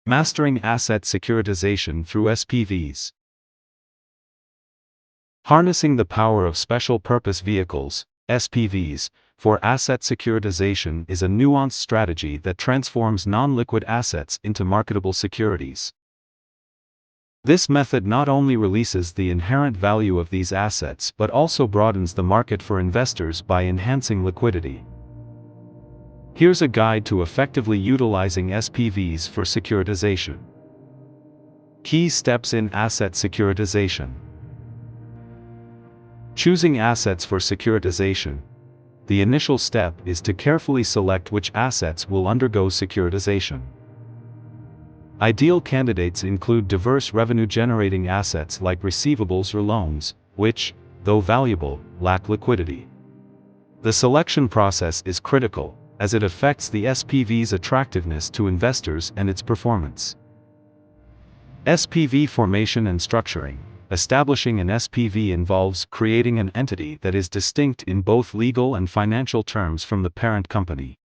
Mastering asset securitization through SPVs. Harnessing the power of special purpose vehicles, SPVs, for asset securitization is a nuanced strategy that transforms non-liquid assets into marketable securities. This method not only releases the inherent value of these assets but also broadens the market for investors by enhancing liquidity. Here's a guide to effectively utilizing SPVs for securitization. Key steps in asset securitization. Choosing assets for securitization. The initial step is to carefully select which assets will undergo securitization. Ideal candidates include diverse revenue-generating assets like receivables or loans, which, though valuable, lack liquidity. The selection process is critical, as it affects the SPV's attractiveness to investors and its performance. SPV formation and structuring. Establishing an SPV involves creating an entity that is distinct in both legal and financial terms from the parent company.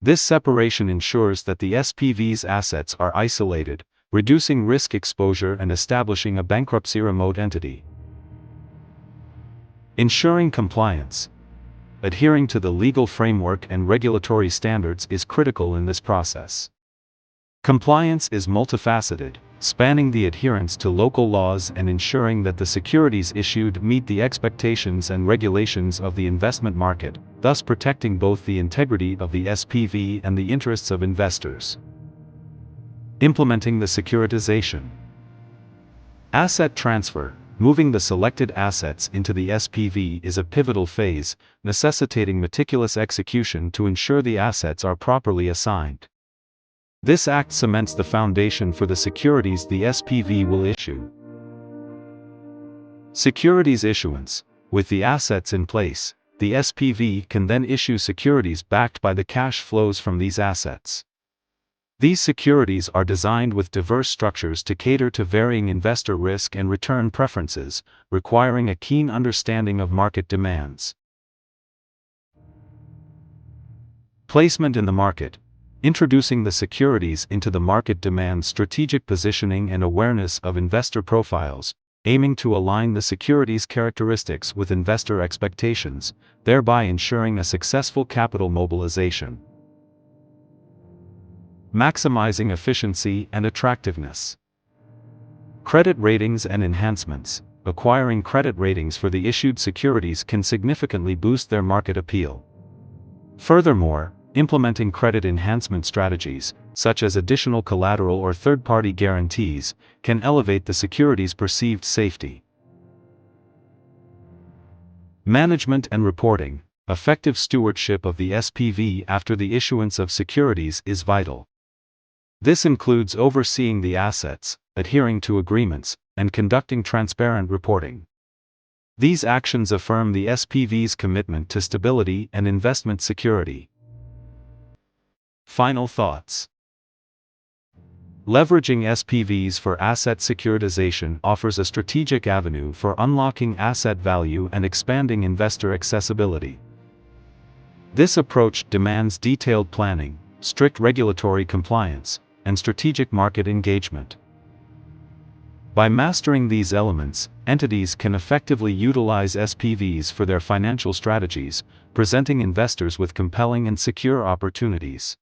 This separation ensures that the SPV's assets are isolated, reducing risk exposure and establishing a bankruptcy-remote entity. Ensuring compliance. Adhering to the legal framework and regulatory standards is critical in this process. Compliance is multifaceted, spanning the adherence to local laws and ensuring that the securities issued meet the expectations and regulations of the investment market, thus protecting both the integrity of the SPV and the interests of investors. Implementing the securitization. Asset transfer. Moving the selected assets into the SPV is a pivotal phase, necessitating meticulous execution to ensure the assets are properly assigned. This act cements the foundation for the securities the SPV will issue. Securities issuance. With the assets in place, the SPV can then issue securities backed by the cash flows from these assets. These securities are designed with diverse structures to cater to varying investor risk and return preferences, requiring a keen understanding of market demands. Placement in the market. Introducing the securities into the market demands strategic positioning and awareness of investor profiles, aiming to align the securities' characteristics with investor expectations, thereby ensuring a successful capital mobilization. Maximizing efficiency and attractiveness. Credit ratings and enhancements. Acquiring credit ratings for the issued securities can significantly boost their market appeal. Furthermore, implementing credit enhancement strategies, such as additional collateral or third-party guarantees, can elevate the securities' perceived safety. Management and reporting. Effective stewardship of the SPV after the issuance of securities is vital. This includes overseeing the assets, adhering to agreements, and conducting transparent reporting. These actions affirm the SPV's commitment to stability and investment security. Final thoughts. Leveraging SPVs for asset securitization offers a strategic avenue for unlocking asset value and expanding investor accessibility. This approach demands detailed planning, strict regulatory compliance, and strategic market engagement. By mastering these elements, entities can effectively utilize SPVs for their financial strategies, presenting investors with compelling and secure opportunities.